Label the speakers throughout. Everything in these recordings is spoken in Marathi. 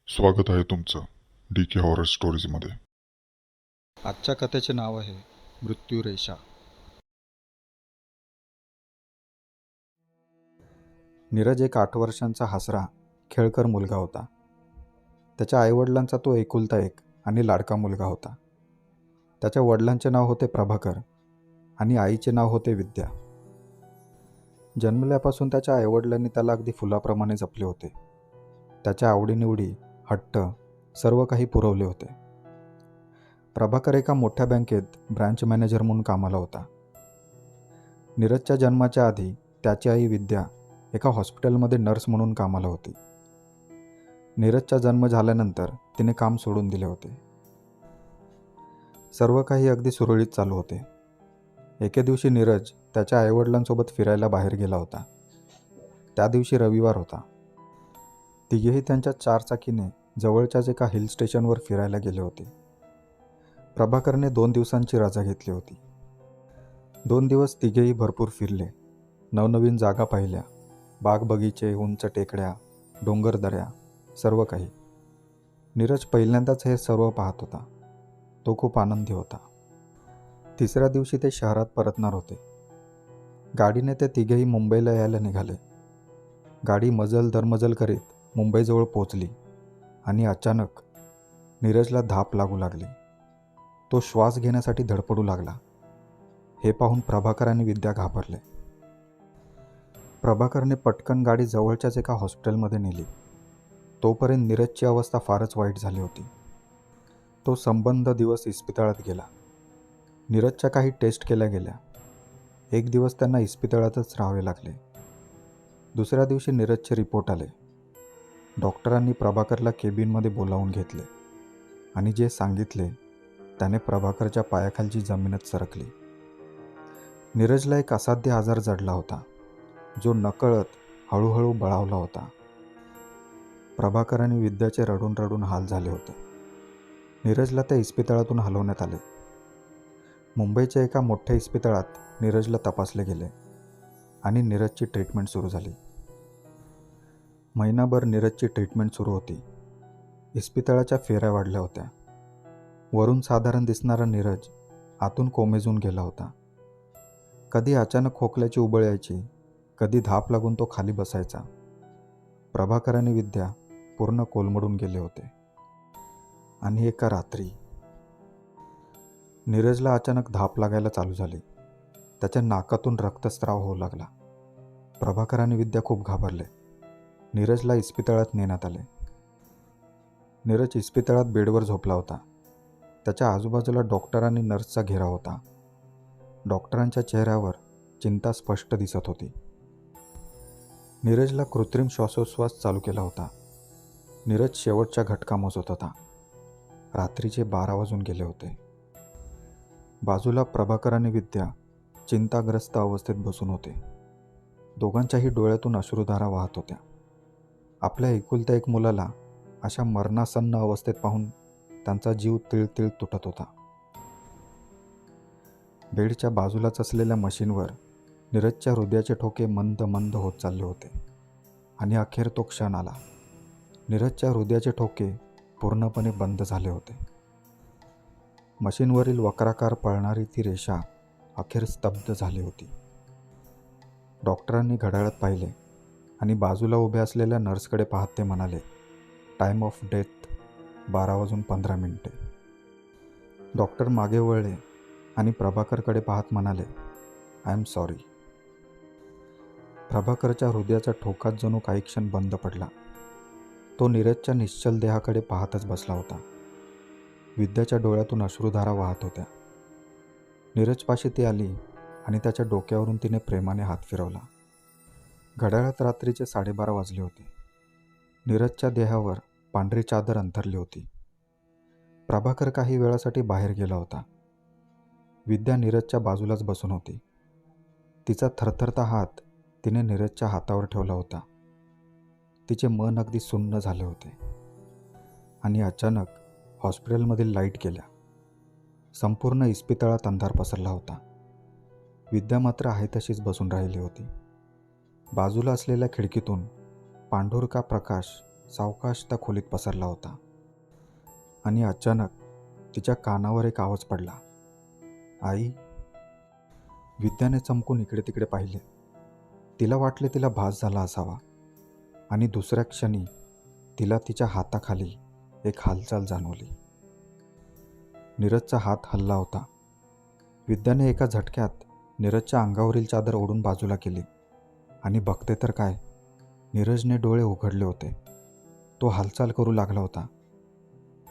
Speaker 1: स्वागत आहे तुमचं डी के हॉरर स्टोरीजमध्ये.
Speaker 2: आजच्या कथेचे नाव आहे मृत्यूरेषा. नीरज एक 8 वर्षांचा हसरा खेळकर मुलगा होता. त्याच्या आईवडिलांचा तो एकुलता एक आणि लाडका मुलगा होता. त्याच्या वडिलांचे नाव होते प्रभाकर आणि आईचे नाव होते विद्या. जन्मल्यापासून त्याच्या आईवडिलांनी त्याला अगदी फुलाप्रमाणे जपले होते. त्याच्या आवडीनिवडी, हट्ट सर्व काही पुरवले होते. प्रभाकर एका मोठ्या बँकेत ब्रँच मॅनेजर म्हणून कामाला होता. नीरजच्या जन्माच्या आधी त्याची आई विद्या एका हॉस्पिटलमध्ये नर्स म्हणून कामाला होती. नीरजचा जन्म झाल्यानंतर तिने काम सोडून दिले होते. सर्व काही अगदी सुरळीत चालू होते. एके दिवशी नीरज त्याच्या आईवडिलांसोबत फिरायला बाहेर गेला होता. त्या दिवशी रविवार होता. तिघेही त्यांच्या 4 चाकीने जवळच्याच एका हिल स्टेशनवर फिरायला गेले होते. प्रभाकरने 2 दिवसांची रजा घेतली होती. 2 दिवस तिघेही भरपूर फिरले. नवनवीन जागा पाहिल्या. बाग बगीचे, उंच टेकड्या, डोंगरदऱ्या, सर्व काही. नीरज पहिल्यांदाच हे सर्व पाहत होता. तो खूप आनंदी होता. तिसऱ्या दिवशी ते शहरात परतणार होते. गाडीने ते तिघेही मुंबईला यायला निघाले. गाडी मजल दरमजल करीत मुंबईजवळ पोचली आणि अचानक नीरजला धाप लागू लागली. तो श्वास घेण्यासाठी धडपडू लागला. हे पाहून प्रभाकर आणि विद्या घाबरले. प्रभाकरने पटकन गाडी जवळच्याच एका हॉस्पिटलमध्ये नेली. तोपर्यंत नीरजची अवस्था फारच वाईट झाली होती. तो संबंध दिवस इस्पितळात गेला. नीरजच्या काही टेस्ट केल्या गेल्या. एक दिवस त्यांना इस्पितळातच राहावे लागले. दुसऱ्या दिवशी नीरजचे रिपोर्ट आले. डॉक्टरांनी प्रभाकरला केबिनमध्ये बोलावून घेतले आणि जे सांगितले त्याने प्रभाकरच्या पायाखालची जमीनच सरकली. नीरजला एक असाध्य आजार जडला होता, जो नकळत हळूहळू बळावला होता. प्रभाकर आणि विद्याचे रडून रडून हाल झाले होते. नीरजला त्या इस्पितळातून हलवण्यात आले. मुंबईच्या एका मोठ्या इस्पितळात नीरजला तपासले गेले आणि नीरजची ट्रीटमेंट सुरू झाली. महिनाभर नीरजची ट्रीटमेंट सुरू होती. इस्पितळाच्या फेऱ्या वाढल्या होत्या. वरून साधारण दिसणारा नीरज आतून कोमेजून गेला होता. कधी अचानक खोकल्याची उबळ यायची, कधी धाप लागून तो खाली बसायचा. प्रभाकर आणि विद्या पूर्ण कोलमडून गेले होते. आणि एका रात्री नीरजला अचानक धाप लागायला चालू झाली. त्याच्या नाकातून रक्तस्राव होऊ लागला. प्रभाकर आणि विद्या खूप घाबरले. नीरजला इस्पितळात नेण्यात आले. नीरज इस्पितळात बेडवर झोपला होता. त्याच्या आजूबाजूला डॉक्टर आणि नर्सचा घेराव होता. डॉक्टरांच्या चेहऱ्यावर चिंता स्पष्ट दिसत होती. नीरजला कृत्रिम श्वासोच्छ्वास चालू केला होता. नीरज शेवटच्या घटका मोजत होता. रात्रीचे 12 वाजून गेले होते. बाजूला प्रभाकर आणि विद्या चिंताग्रस्त अवस्थेत बसून होते. दोघांच्याही डोळ्यातून अश्रुधारा वाहत होत्या. आपल्या एकुलत्या एक मुलाला अशा मरणासन्न अवस्थेत पाहून त्यांचा जीव तिळतिळ तुटत होता. बेडच्या बाजूलाच असलेल्या मशीनवर नीरजच्या हृदयाचे ठोके मंद मंद होत चालले होते. आणि अखेर तो क्षण आला. नीरजच्या हृदयाचे ठोके पूर्णपणे बंद झाले होते. मशीनवरील वक्राकार पळणारी ती रेषा अखेर स्तब्ध झाली होती. डॉक्टरांनी घड्याळात पाहिले आणि बाजूला उभ्या असलेल्या नर्सकडे पाहत ते म्हणाले, टाईम ऑफ डेथ 12:15. डॉक्टर मागे वळले आणि प्रभाकरकडे पाहत म्हणाले, आय एम सॉरी. प्रभाकरच्या हृदयाचा ठोकाच जणू काही क्षण बंद पडला. तो नीरजच्या निश्चल देहाकडे पाहतच बसला होता. विद्याच्या डोळ्यातून अश्रुधारा वाहत होत्या. नीरजपाशी ती आली आणि त्याच्या डोक्यावरून तिने प्रेमाने हात फिरवला. घड्याळात रात्रीचे 12:30 वाजले होते. नीरजच्या देहावर पांढरी चादर अंथरली होती. प्रभाकर काही वेळासाठी बाहेर गेला होता. विद्या नीरजच्या बाजूलाच बसून होती. तिचा थरथरता हात तिने नीरजच्या हातावर ठेवला होता. तिचे मन अगदी सुन्न झाले होते. आणि अचानक हॉस्पिटलमधील लाईट गेल्या. संपूर्ण इस्पितळात अंधार पसरला होता. विद्या मात्र आहे तशीच बसून राहिली होती. बाजूला असलेल्या खिडकीतून पांढुरका प्रकाश सावकाश त्या खोलीत पसरला होता. आणि अचानक तिच्या कानावर एक आवाज पडला, आई. विद्याने चमकून इकडे तिकडे पाहिले. तिला वाटले तिला भास झाला असावा आणि दुसऱ्या क्षणी तिला तिच्या हाताखाली एक हालचाल जाणवली. नीरजचा हात हलला होता. विद्याने एका झटक्यात नीरजच्या अंगावरील चादर ओढून बाजूला केली आणि बघते तर काय, नीरजने डोळे उघडले होते. तो हालचाल करू लागला होता.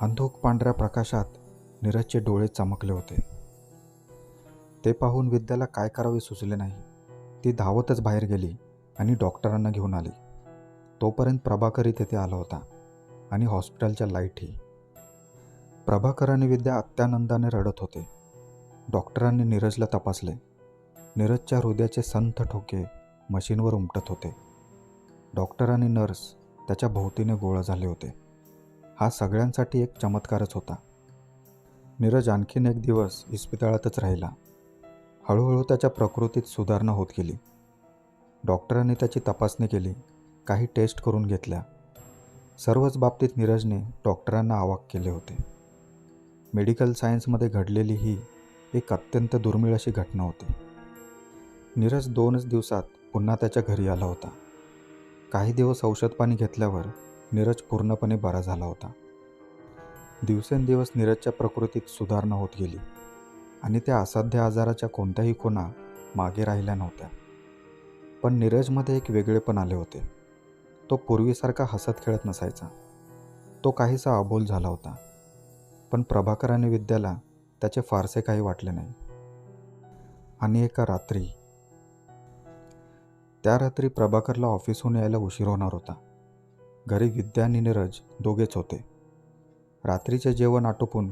Speaker 2: अंधुक पांढऱ्या प्रकाशात नीरजचे डोळे चमकले होते. ते पाहून विद्याला काय करावे सुचले नाही. ती धावतच बाहेर गेली आणि डॉक्टरांना घेऊन आली. तोपर्यंत प्रभाकरही तेथे आला होता आणि हॉस्पिटलच्या लाईटही. प्रभाकर आणि विद्या अत्यानंदाने रडत होते. डॉक्टरांनी नीरजला तपासले. नीरजच्या हृदयाचे संथ ठोके मशीनवर उमटत होते. डॉक्टर आणि नर्स त्याच्या भोवतीने गोळा झाले होते. हा सगळ्यांसाठी एक चमत्कारच होता. नीरज आणखीन एक दिवस इस्पितळातच राहिला. हळूहळू त्याच्या प्रकृतीत सुधारणा होत गेली. डॉक्टरांनी त्याची तपासणी केली, काही टेस्ट करून घेतल्या. सर्वच बाबतीत नीरजने डॉक्टरांना अवाक केले होते. मेडिकल सायन्समध्ये घडलेली ही एक अत्यंत दुर्मिळ अशी घटना होती. नीरज 2च दिवसात पुन्हा त्याच्या घरी आला होता. काही दिवस औषधपाणी घेतल्यावर नीरज पूर्णपणे बरा झाला होता. दिवसेंदिवस नीरजच्या प्रकृतीत सुधारणा होत गेली आणि त्या असाध्य आजाराच्या कोणत्याही खुणा मागे राहिल्या नव्हत्या. पण नीरजमध्ये एक वेगळेपण आले होते. तो पूर्वीसारखा हसत खेळत नसायचा. तो काहीसा अबोल झाला होता. पण प्रभाकर आणि विद्याला त्याचे फारसे काही वाटले नाही. आणि एका रात्री, त्या रात्री प्रभाकरला ऑफिसहून यायला उशीर होणार होता. घरी विद्या आणि नीरज दोघेच होते. रात्रीचे जेवण आटोपून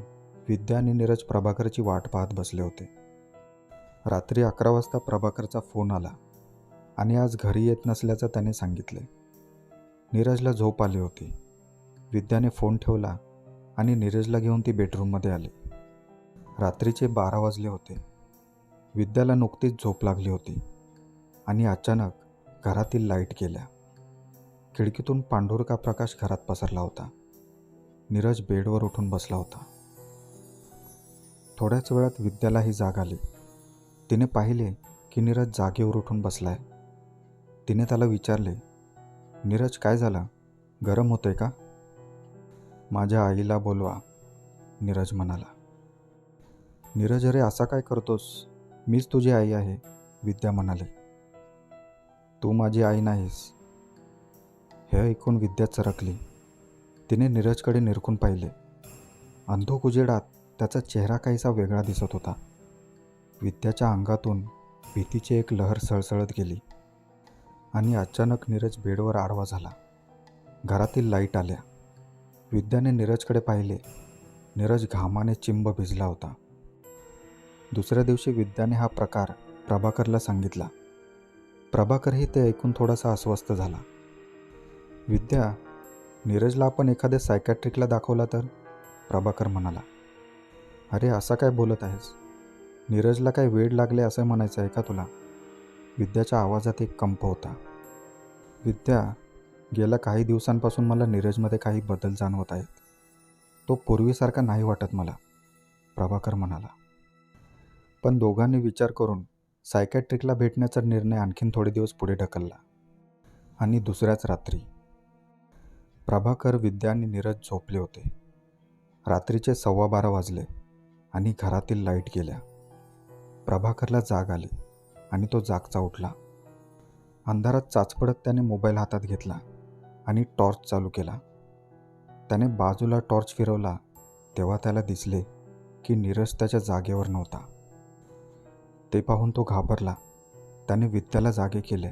Speaker 2: विद्या आणि नीरज प्रभाकरची वाट पाहत बसले होते. रात्री 11 वाजता प्रभाकरचा फोन आला आणि आज घरी येत नसल्याचं त्याने सांगितले. नीरजला झोप आली होती. विद्याने फोन ठेवला आणि नीरजला घेऊन ती बेडरूममध्ये आली. रात्रीचे 12 वाजले होते. विद्याला नुकतीच झोप लागली होती आणि अचानक घरातील लाईट गेल्या. खिडकीतून पांढुरका प्रकाश घरात पसरला होता. नीरज बेडवर उठून बसला होता. थोड्याच वेळात विद्यालाही जाग आली. तिने पाहिले की नीरज जागेवर उठून बसलाय. तिने त्याला विचारले, नीरज काय झालं, गरम होतंय का? माझ्या आईला बोलवा, नीरज म्हणाला. नीरज, अरे असा काय करतोस, मीच तुझी आई आहे, विद्या म्हणाली. तू माझी आई नाहीस. हे ऐकून विद्या चरकली. तिने नीरजकडे निरखून पाहिले. अंधुक उजेडात त्याचा चेहरा काहीसा वेगळा दिसत होता. विद्याच्या अंगातून भीतीची एक लहर सळसळत गेली आणि अचानक नीरज बेडवर आडवा झाला. घरातील लाईट आल्या. विद्याने नीरजकडे पाहिले. नीरज घामाने चिंब भिजला होता. दुसऱ्या दिवशी विद्याने हा प्रकार प्रभाकरला सांगितला. प्रभाकरही ते ऐकून थोडासा अस्वस्थ झाला. विद्या, नीरजला आपण एखाद्या सायकॅट्रिकला दाखवला तर, प्रभाकर म्हणाला. अरे असं काय बोलत आहेस? नीरजला काय वेड लागले असं म्हणायचं आहे का तुला? विद्याच्या आवाजात एक कंप होता. विद्या, गेल्या काही दिवसांपासून मला नीरजमध्ये काही बदल जाणवत आहेत. तो पूर्वीसारखा नाही वाटत मला, प्रभाकर म्हणाला. पण दोघांनी विचार करून सायकॅट्रिकला भेटण्याचा निर्णय आणखीन थोडे दिवस पुढे ढकलला. आणि दुसऱ्याच रात्री प्रभाकर, विद्या आणि नीरज झोपले होते. रात्रीचे 12:15 वाजले आणि घरातील लाईट गेल्या. प्रभाकरला जाग आली आणि तो जागचा उठला. अंधारात चाचपडत त्याने मोबाईल हातात घेतला आणि टॉर्च चालू केला. त्याने बाजूला टॉर्च फिरवला तेव्हा त्याला दिसले की नीरज त्याच्या जागेवर नव्हता. ते पाहून तो घाबरला. त्याने विद्याला जागे केले.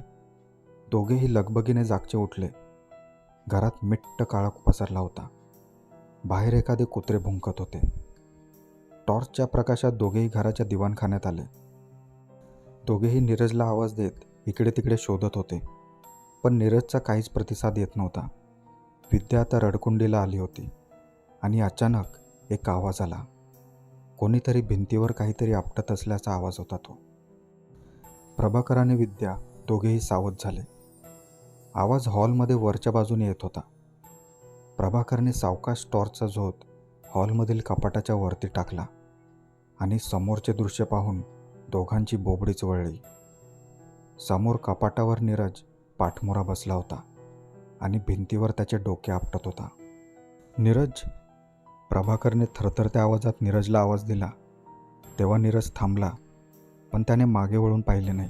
Speaker 2: दोघेही लगबगीने जागचे उठले. घरात मिट्ट काळोख पसरला होता. बाहेर एखादे कुत्रे भुंकत होते. टॉर्चच्या प्रकाशात दोघेही घराच्या दिवाणखान्यात आले. दोघेही नीरजला आवाज देत इकडे तिकडे शोधत होते, पण नीरजचा काहीच प्रतिसाद येत नव्हता. विद्या आता रडकुंडीला आली होती आणि अचानक एक आवाज आला. कोणीतरी भिंतीवर काहीतरी आपटत असल्याचा आवाज होता तो. प्रभाकर आणि विद्या दोघेही सावध झाले. आवाज हॉलमध्ये वरच्या बाजूने येत होता. प्रभाकरने सावकाश टॉर्चचा झोत हॉलमधील कपाटाच्या वरती टाकला आणि समोरचे दृश्य पाहून दोघांची बोबडीच वळली. समोर कपाटावर नीरज पाठमोरा बसला होता आणि भिंतीवर त्याचे डोके आपटत होता. नीरज, प्रभाकरने थरथरत्या आवाजात नीरजला आवाज दिला. तेव्हा नीरज थांबला, पण त्याने मागे वळून पाहिले नाही.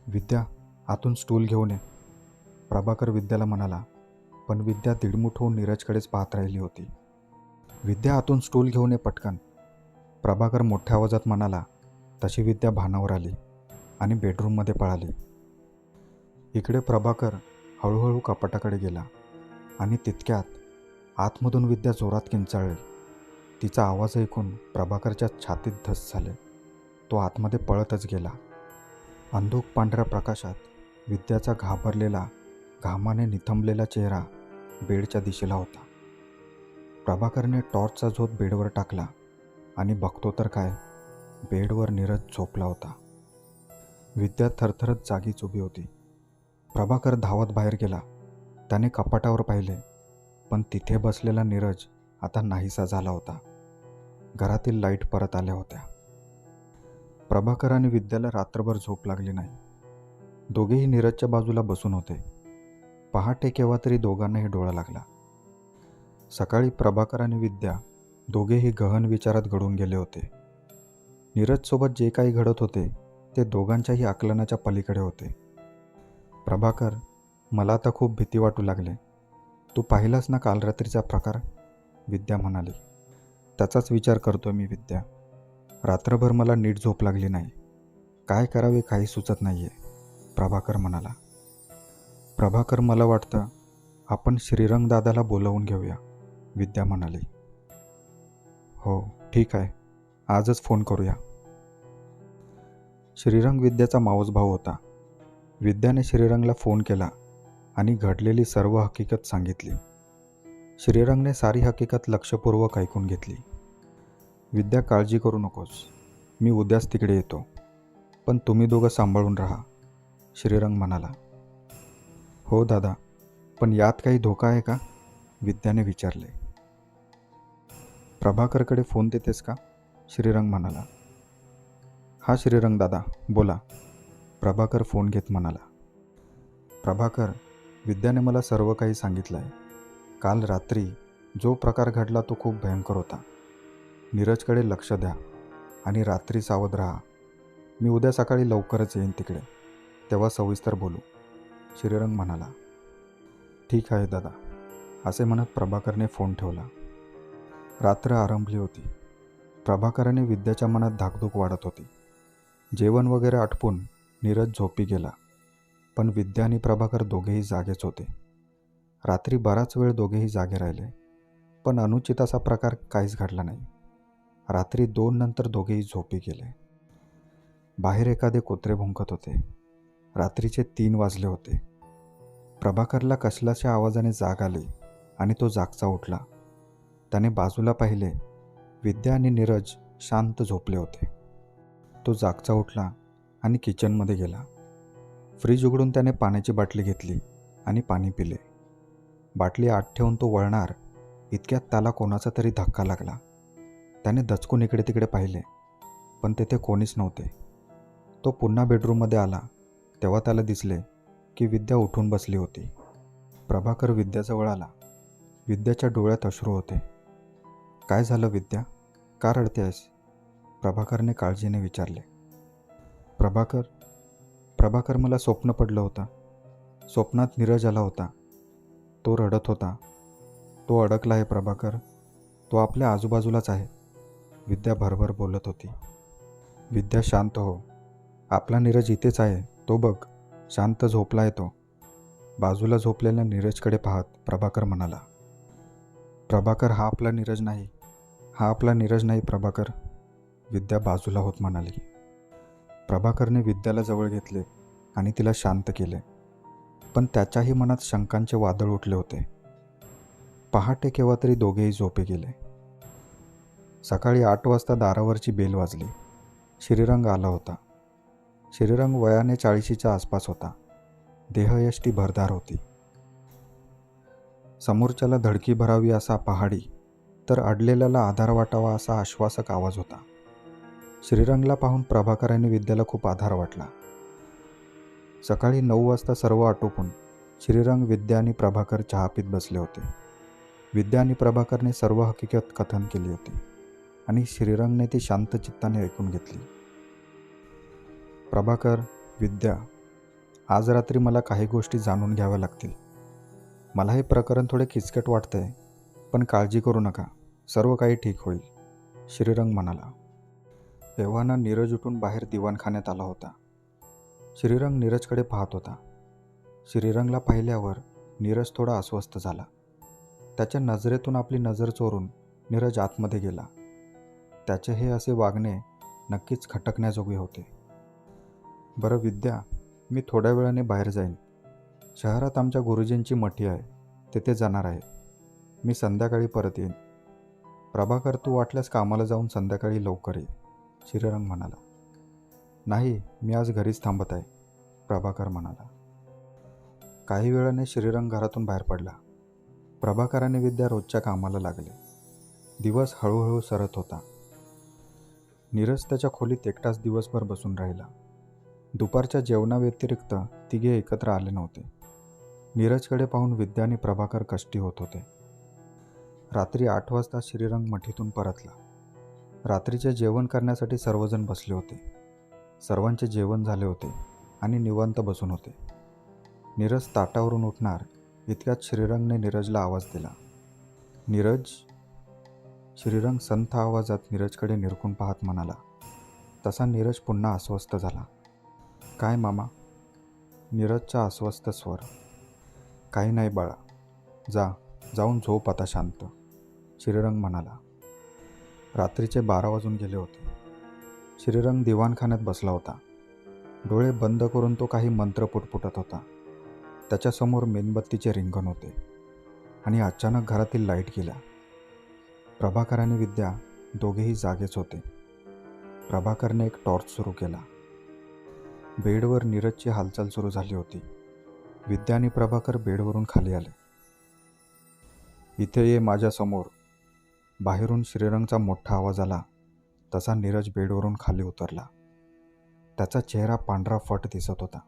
Speaker 2: विद्या, आतून स्टूल घेऊन ये, प्रभाकर विद्याला म्हणाला. पण विद्या दिडमुठ होऊन नीरजकडेच पाहत राहिली होती. विद्या, आतून स्टूल घेऊन ये पटकन, प्रभाकर मोठ्या आवाजात म्हणाला. तशी विद्या भानावर आली आणि बेडरूममध्ये पळाली. इकडे प्रभाकर हळूहळू कपाटाकडे गेला आणि तितक्यात आतमधून विद्या जोरात किंचाळली. तिचा आवाज ऐकून प्रभाकरच्या छातीत धस झाले. तो आतमध्ये पळतच गेला. अंधुक पांढऱ्या प्रकाशात विद्याचा घाबरलेला, घामाने निथंबलेला चेहरा बेडच्या दिशेला होता. प्रभाकरने टॉर्चचा झोत बेडवर टाकला आणि बघतो तर काय, बेडवर नीरज झोपला होता. विद्या थरथरत जागीच उभी होती. प्रभाकर धावत बाहेर गेला. त्याने कपाटावर पाहिले, पण तिथे बसलेला नीरज आता नाहीसा झाला होता. घरातील लाईट परत आल्या होत्या. प्रभाकर आणि विद्याला रात्रभर झोप लागली नाही. दोघेही नीरजच्या बाजूला बसून होते. पहाटे केव्हा तरी दोघांनाही डोळा लागला. सकाळी प्रभाकर आणि विद्या दोघेही गहन विचारात गढून गेले होते. नीरजसोबत जे काही घडत होते ते दोघांच्याही आकलनाच्या पलीकडे होते. प्रभाकर, मला आता खूप भीती वाटू लागले. तू पाहिलास ना काल रात्रीचा प्रकार, विद्या म्हणाली. त्याचाच विचार करतोय मी विद्या. रात्रभर मला नीट झोप लागली नाही. काय करावे काही सुचत नाहीये, प्रभाकर म्हणाला. प्रभाकर, मला वाटतं आपण श्रीरंग दादाला बोलावून घेऊया, विद्या म्हणाली. हो ठीक आहे, आजच फोन करूया. श्रीरंग विद्याचा मावस भाऊ होता. विद्याने श्रीरंगला फोन केला आणि घडलेली सर्व हकीकत सांगितली. श्रीरंगने सारी हकीकत लक्षपूर्वक ऐकून घेतली. विद्या, काळजी करू नकोस, मी उद्याच तिकडे येतो, पण तुम्ही दोघं सांभाळून राहा, श्रीरंग म्हणाला. हो दादा, पण यात काही धोका आहे का, विद्याने विचारले. प्रभाकरकडे फोन देतेस का, श्रीरंग म्हणाला. हा श्रीरंग दादा, बोला, प्रभाकर फोन घेत म्हणाला. प्रभाकर, विद्याने मला सर्व काही सांगितलं आहे. काल रात्री जो प्रकार घडला तो खूप भयंकर होता. नीरजकडे लक्ष द्या आणि रात्री सावध राहा. मी उद्या सकाळी लवकरच येईन तिकडे, तेव्हा सविस्तर बोलू, श्रीरंग म्हणाला. ठीक आहे दादा, असे म्हणत प्रभाकरने फोन ठेवला. रात्र आरंभली होती. प्रभाकराने विद्याच्या मनात धाकधूक वाढत होती. जेवण वगैरे आटपून नीरज झोपी गेला, पण विद्या आणि प्रभाकर दोघेही जागेच होते. रात्री बराच वेळ दोघेही जागे राहिले, पण अनुचित असा प्रकार काहीच घडला नाही. रात्री 2 नंतर दोघेही झोपी गेले. बाहेर एखादे कुत्रे भुंकत होते. रात्रीचे 3 वाजले होते. प्रभाकरला कसल्याच्या आवाजाने जाग आली आणि तो जागचा उठला. त्याने बाजूला पाहिले. विद्या आणि नीरज शांत झोपले होते. तो जागचा उठला आणि किचनमध्ये गेला. फ्रीज उघडून त्याने पाण्याची बाटली घेतली आणि पाणी पिले. बाटली आत ठेवून तो वळणार इतक्यात त्याला कोणाचा तरी धक्का लागला. त्याने दचकून इकडे तिकडे पाहिले, पण तेथे कोणीच नव्हते. तो पुन्हा बेडरूममध्ये आला तेव्हा त्याला दिसले की विद्या उठून बसली होती. प्रभाकर विद्याजवळ आला. विद्याच्या डोळ्यात अश्रू होते. काय झालं विद्या, का रडतेस, प्रभाकरने काळजीने विचारले. प्रभाकर, मला स्वप्न पडलं होतं. स्वप्नात नीरज आला होता. तो रडत होता. तो अडकला आहे प्रभाकर. तो आपल्या आजूबाजूलाच आहे, विद्या भरभर बोलत होती. विद्या, शांत हो. आपला नीरज इथेच आहे, तो बघ, शांत झोपला आहे तो, बाजूला झोपलेल्या नीरजकडे पाहत प्रभाकर म्हणाला. प्रभाकर, हा आपला नीरज नाही प्रभाकर, विद्या बाजूला होत म्हणाली. प्रभाकरने विद्याला जवळ घेतले आणि तिला शांत केले, पण त्याच्याही मनात शंकांचे वादळ उठले होते. पहाटे केव्हा तरी दोघेही झोपे गेले. सकाळी 8 वाजता दारावरची बेल वाजली. श्रीरंग आला होता. श्रीरंग वयाने 40च्या आसपास होता. देहयष्टी भरदार होती. समोरच्याला धडकी भरावी असा पहाडी, तर अडलेल्याला आधार वाटावा असा आश्वासक आवाज होता. श्रीरंगला पाहून प्रभाकर आणि विद्याला खूप आधार वाटला. सकाळी 9 वाजता सर्व आटोपून श्रीरंग, विद्या आणि प्रभाकर चहा पीत बसले होते. विद्या आणि प्रभाकरने सर्व हकीकत कथन केली होती आणि श्रीरंगने ती शांत चित्ताने ऐकून घेतली. प्रभाकर, विद्या, आज रात्री मला काही गोष्टी जाणून घ्याव्या लागतील. मला हे प्रकरण थोडे किचकट वाटतंय, पण काळजी करू नका, सर्व काही ठीक होईल, श्रीरंग म्हणाला. एव्हाना नीरज उठून बाहेर दिवाणखान्यात आला होता. श्रीरंग नीरजकडे पाहत होता. श्रीरंगला पाहिल्यावर नीरज थोडा अस्वस्थ झाला. त्याच्या नजरेतून आपली नजर चोरून नीरज आतमध्ये गेला. त्याचे हे असे वागणे नक्कीच खटकण्याजोगे होते. बरं विद्या, मी थोड्या वेळाने बाहेर जाईन. शहरात आमच्या गुरुजींची मठी आहे, तेथे जाणार आहे. मी संध्याकाळी परत येईन. प्रभाकर, तू वाटल्यास कामाला जाऊन संध्याकाळी लवकर ये, श्रीरंग म्हणाला. नाही, मी आज घरीच थांबत आहे, प्रभाकर म्हणाला. काही वेळाने श्रीरंग घरातून बाहेर पडला. प्रभाकर आणि विद्या रोजच्या कामाला लागले. दिवस हळूहळू सरत होता. नीरज त्याच्या खोलीत एकटाच दिवसभर बसून राहिला. दुपारच्या जेवणाव्यतिरिक्त तिघे एकत्र आले नव्हते. नीरजकडे पाहून विद्या आणि प्रभाकर कष्टी होत होते. रात्री 8 वाजता श्रीरंग मठीतून परतला. रात्रीचे जेवण करण्यासाठी सर्वजण बसले होते. सर्वांचे जेवण झाले होते आणि निवांत बसून होते. नीरज ताटावरून उठणार इतक्यात श्रीरंगने नीरजला आवाज दिला. नीरज. श्रीरंग संथ आवाजात नीरजकडे निरखून पाहत म्हणाला. तसा नीरज पुन्हा अस्वस्थ झाला. काय मामा? नीरजचा अस्वस्थ स्वर. काही नाही बाळा, जाऊन झोप आता शांत, श्रीरंग म्हणाला. रात्रीचे 12 वाजून गेले होते. श्रीरंग दिवाणखान्यात बसला होता. डोळे बंद करून तो काही मंत्र पुटपुटत होता. त्याच्यासमोर मेणबत्तीचे रिंगण होते आणि अचानक घरातील लाईट गेल्या. प्रभाकर आणि विद्या दोघेही जागेच होते. प्रभाकरने एक टॉर्च सुरू केला. बेडवर नीरजची हालचाल सुरू झाली होती. विद्या आणि प्रभाकर बेडवरून खाली आले. इथे ये माझ्यासमोर, बाहेरून श्रीरंगचा मोठा आवाज आला. तसा नीरज बेडवरून खाली उतरला. त्याचा चेहरा पांढरा फट दिसत होता.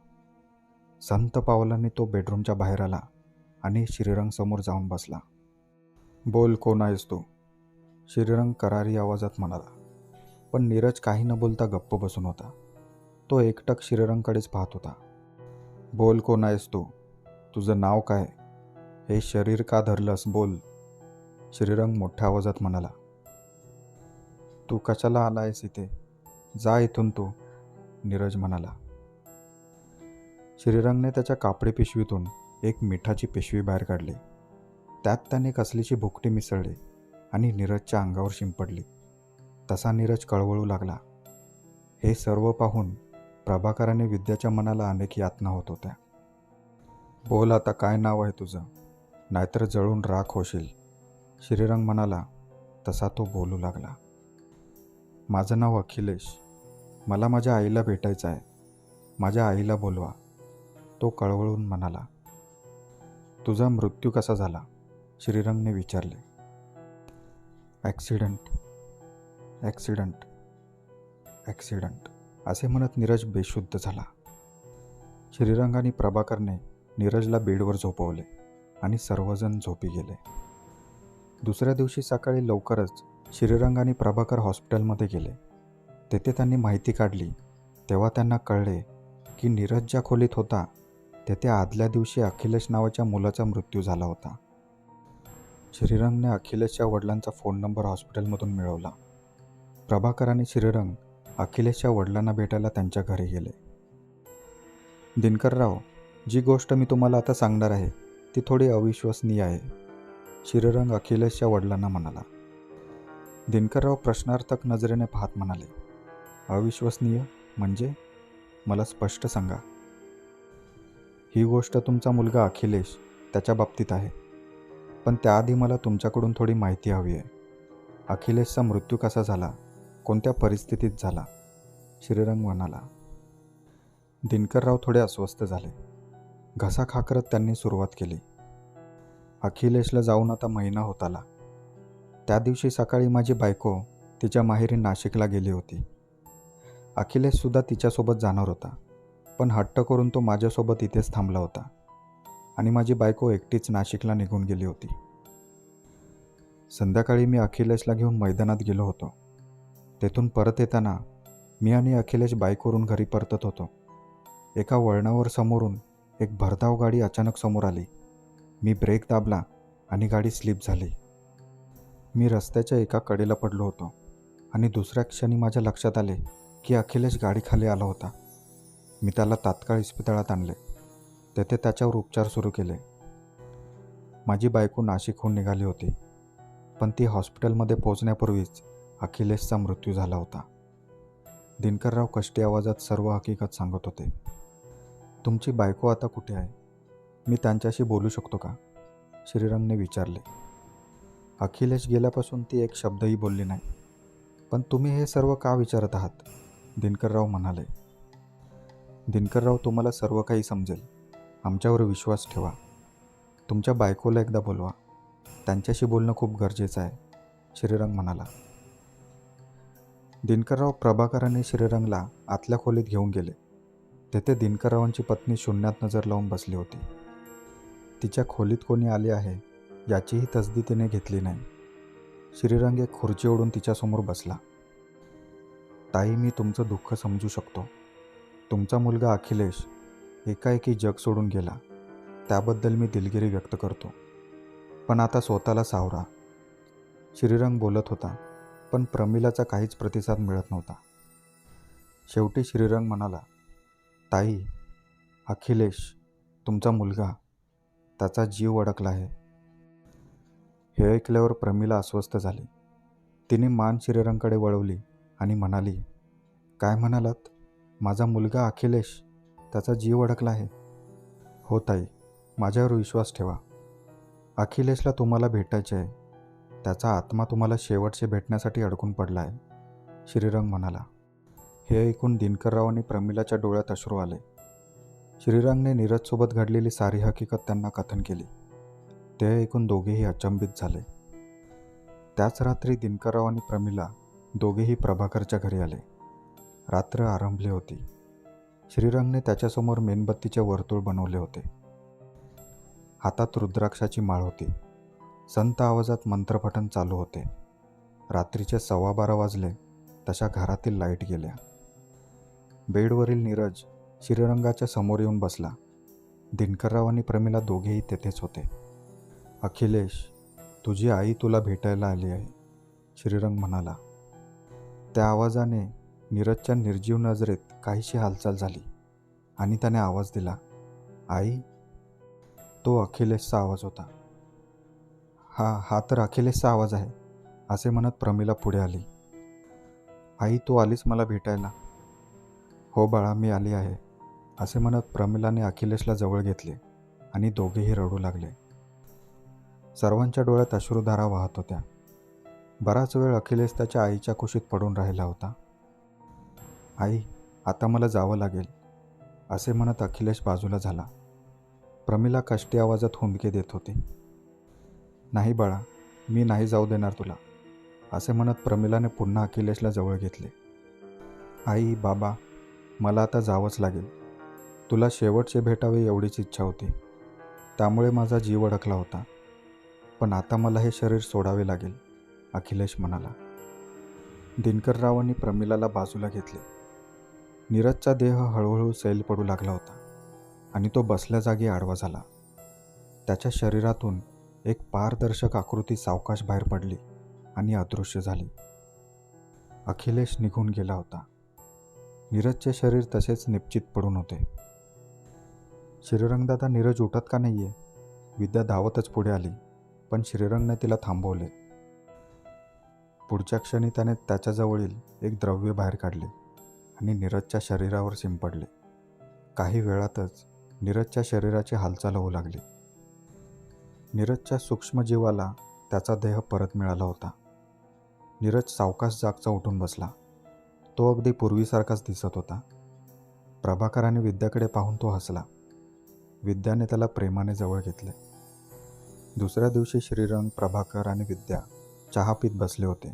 Speaker 2: संत पावलांनी तो बेडरूमच्या बाहेर आला आणि श्रीरंग समोर जाऊन बसला. बोल, कोण आहेस तू? श्रीरंग करारी आवाजात म्हणाला. पण नीरज काही न बोलता गप्प बसून होता. तो एकटक श्रीरंगकडेच पाहत होता. बोल, कोण आहेस तू? तुझं नाव काय? हे शरीर का धरलंस, बोल, श्रीरंग मोठ्या आवाजात म्हणाला. तू कशाला आला आहेस इथे? जा इथून तू, नीरज म्हणाला. श्रीरंगने त्याच्या कापडी पिशवीतून एक मिठाची पिशवी बाहेर काढली. त्यात त्याने कसलीची भुकटी मिसळली आणि नीरजच्या अंगावर शिंपडली. तसा नीरज कळवळू लागला. हे सर्व पाहून प्रभाकर आणि विद्याच्या मनाला अनेक यातना होत होत्या. बोल आता, काय नाव आहे तुझं? नाहीतर जळून राख होशील, श्रीरंग म्हणाला. तसा तो बोलू लागला. माझं नाव अखिलेश. मला माझ्या आईला भेटायचं आहे. माझ्या आईला बोलवा, तो कळवळून म्हणाला. तुझा मृत्यू कसा झाला? श्रीरंगने विचारले. ॲक्सिडंट असे म्हणत नीरज बेशुद्ध झाला. श्रीरंग आणि प्रभाकरने नीरजला बेडवर झोपवले आणि सर्वजण झोपी गेले. दुसऱ्या दिवशी सकाळी लवकरच श्रीरंग आणि प्रभाकर हॉस्पिटलमध्ये गेले. तेथे त्यांनी माहिती काढली. तेव्हा त्यांना कळले की नीरज ज्या खोलीत होता तेथे आदल्या दिवशी अखिलेश नावाच्या मुलाचा मृत्यू झाला होता. श्रीरंगने अखिलेशच्या वडिलांचा फोन नंबर हॉस्पिटलमधून मिळवला. प्रभाकर आणि श्रीरंग अखिलेशच्या वडिलांना भेटायला त्यांच्या घरी गेले. दिनकरराव, जी गोष्ट मी तुम्हाला आता सांगणार आहे ती थोडी अविश्वसनीय आहे, श्रीरंग अखिलेशच्या वडिलांना म्हणाला. दिनकरराव प्रश्नार्थक नजरेने पाहत म्हणाले. अविश्वसनीय म्हणजे? मला स्पष्ट सांगा. ही गोष्ट तुमचा मुलगा अखिलेश त्याच्या बाबतीत आहे, पण त्याआधी मला तुमच्याकडून थोडी माहिती हवी आहे. अखिलेशचा मृत्यू कसा झाला, कोणत्या परिस्थितीत झाला, श्रीरंग म्हणाला. दिनकरराव थोडे अस्वस्थ झाले. घसा खाकरत त्यांनी सुरुवात केली. अखिलेशला जाऊन आता महिना होत आला. त्या दिवशी सकाळी माझी बायको तिच्या माहेरी नाशिकला गेली होती. अखिलेशसुद्धा तिच्यासोबत जाणार होता, पण हट्ट करून तो माझ्यासोबत इथेच थांबला होता आणि माझी बायको एकटीच नाशिकला निघून गेली होती. संध्याकाळी मी अखिलेशला घेऊन मैदानात गेलो होतो. तेथून परत येताना मी आणि अखिलेश बाईकवरून घरी परतत होतो. एका वळणावर समोरून एक भरधाव गाडी अचानक समोर आली. मी ब्रेक दाबला आणि गाडी स्लिप झाली. मी रस्त्याच्या एका कडेला पडलो होतो आणि दुसऱ्या क्षणी माझ्या लक्षात आले की अखिलेश गाडीखाली आला होता. मी त्याला तात्काळ इस्पितळात आणले. तेथे त्याच्यावर उपचार सुरू केले. माझी बायको नाशिकहून निघाली होती, पण ती हॉस्पिटलमध्ये पोहोचण्यापूर्वीच अखिलेशचा मृत्यू झाला होता. दिनकरराव कष्टी आवाजात सर्व हकीकत सांगत होते. तुमची बायको आता कुठे आहे? मी त्यांच्याशी बोलू शकतो का? श्रीरंगने विचारले. अखिलेश गेल्यापासून ती एक शब्दही बोलली नाही. पण तुम्ही हे सर्व का विचारत आहात? दिनकरराव म्हणाले. दिनकरराव, तुम्हाला सर्व काही समजेल. आमच्यावर विश्वास ठेवा. तुमच्या बायकोला एकदा बोलवा. त्यांच्याशी बोलणं खूप गरजेचं आहे, श्रीरंग म्हणाला. दिनकरराव प्रभाकर आणि श्रीरंगला आतल्या खोलीत घेऊन गेले. तेथे दिनकररावांची पत्नी शून्यात नजर लावून बसली होती. तिच्या खोलीत कोणी आले आहे याचीही तसदी तिने घेतली नाही. श्रीरंग एक खुर्ची ओढून तिच्यासमोर बसला. ताई, मी तुमचं दुःख समजू शकतो. तुमचा मुलगा अखिलेश एकाएकी जग सोडून गेला, त्याबद्दल मी दिलगिरी व्यक्त करतो. पण आता स्वतःला सावरा. श्रीरंग बोलत होता, पण प्रमिलाचा काहीच प्रतिसाद मिळत नव्हता. शेवटी श्रीरंग म्हणाला, ताई, अखिलेश तुमचा मुलगा, त्याचा जीव अडकला आहे. हे ऐकल्यावर प्रमिला अस्वस्थ झाली. तिने मान श्रीरंगकडे वळवली आणि म्हणाली, काय म्हणालात? माझा मुलगा अखिलेश, त्याचा जीव अडकला आहे? हो ताई, माझ्यावर विश्वास ठेवा. अखिलेशला तुम्हाला भेटायचे आहे. त्याचा आत्मा तुम्हाला शेवटचे भेटण्यासाठी अडकून पडला आहे, श्रीरंग म्हणाला. हे ऐकून दिनकरराव आणि प्रमिलाच्या डोळ्यात अश्रू आले. श्रीरंगने नीरजसोबत घडलेली सारी हकीकत त्यांना कथन केली. ते ऐकून दोघेही अचंबित झाले. त्याच रात्री दिनकरराव आणि प्रमिला दोघेही प्रभाकरच्या घरी आले. रात्र आरंभली होती. श्रीरंगने त्याच्यासमोर मेणबत्तीचे वर्तुळ बनवले होते. हातात रुद्राक्षाची माळ होती. संत आवाजात मंत्रपठण चालू होते. रात्रीचे 12:15 वाजले तशा घरातील लाईट गेल्या. बेडवरील नीरज श्रीरंगाच्या समोर येऊन बसला. दिनकरराव आणि प्रमिला दोघेही तेथेच होते. अखिलेश, तुझी आई तुला भेटायला आली आहे, श्रीरंग म्हणाला. त्या आवाजाने नीरजच्या निर्जीव नजरेत काहीशी हालचाल झाली आणि त्याने आवाज दिला, आई. तो अखिलेशचा आवाज होता. हा तर अखिलेशचा आवाज आहे, असे म्हणत प्रमिला पुढे आली. आई, तू आलीस मला भेटायला? हो बाळा, मी आली आहे, असे म्हणत प्रमिलाने अखिलेशला जवळ घेतले आणि दोघेही रडू लागले. सर्वांच्या डोळ्यात अश्रुधारा वाहत होत्या. बराच वेळ अखिलेश त्याच्या आईच्या कुशीत पडून राहिला होता. आई, आता मला जावं लागेल, असे म्हणत अखिलेश बाजूला झाला. प्रमिला कष्टी आवाजात हुंदके देत होती. नाही बाळा, मी नाही जाऊ देणार तुला, असे म्हणत प्रमिलाने पुन्हा अखिलेशला जवळ घेतले. आई, बाबा, मला आता जावंच लागेल. तुला शेवटचे भेटावे एवढीच इच्छा होती, त्यामुळे माझा जीव अडकला होता. पण आता मला हे शरीर सोडावे लागेल, अखिलेश म्हणाला. दिनकररावांनी प्रमिलाला बाजूला घेतले. नीरजचा देह हळूहळू सैल पडू लागला होता आणि तो बसल्या जागी आडवा झाला. त्याच्या शरीरातून एक पारदर्शक आकृती सावकाश बाहेर पडली आणि अदृश्य झाली. अखिलेश निघून गेला होता. नीरजचे शरीर तसेच निश्चित पडून होते. श्रीरंगदादा, नीरज उठत का नाहीये? विद्या धावतच पुढे आली, पण श्रीरंगने तिला थांबवले. पुढच्या क्षणी त्याने त्याच्याजवळील एक द्रव्य बाहेर काढले आणि नीरजच्या शरीरावर शिंपडले. काही वेळातच नीरजच्या शरीराची हालचाल होऊ लागली. नीरजच्या सूक्ष्म जीवाला त्याचा देह परत मिळाला होता. नीरज सावकाश जागचा उठून बसला. तो अगदी पूर्वीसारखाच दिसत होता. प्रभाकर आणि विद्याकडे पाहून तो हसला. विद्याने त्याला प्रेमाने जवळ घेतले. दुसऱ्या दिवशी श्रीरंग, प्रभाकर आणि विद्या चहा पीत बसले होते.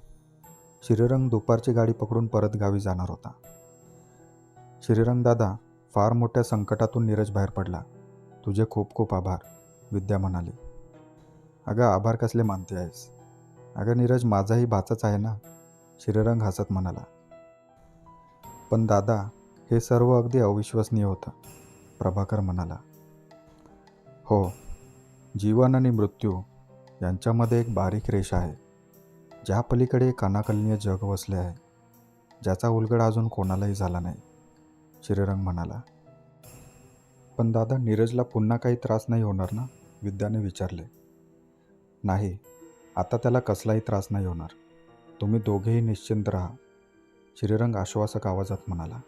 Speaker 2: श्रीरंग दुपारची गाडी पकडून परत गावी जाणार होता. श्रीरंग दादा, फार मोठ्या संकटातून नीरज बाहेर पडला. तुझे खूप खूप आभार, विद्या म्हणाली. अगं आभार कसले मानते आहेस? अगं नीरज माझाही भाचाच आहे ना, श्रीरंग हसत म्हणाला. पण दादा, हे सर्व अगदी अविश्वसनीय होतं, प्रभाकर म्हणाला. हो, जीवन आणि मृत्यू यांच्यामध्ये एक बारीक रेषा आहे, ज्या पलीकडे एक अनाकलनीय जग वसले आहे, ज्याचा उलगडा अजून कोणालाही झाला नाही, श्रीरंग म्हणाला. पण दादा, नीरजला पुन्हा काही त्रास नाही होणार ना, विद्याने विचारले. नाही, आता त्याला कसलाही त्रास नाही होणार. तुम्ही दोघेही निश्चिंत राहा, श्रीरंग आश्वासक आवाजात म्हणाला.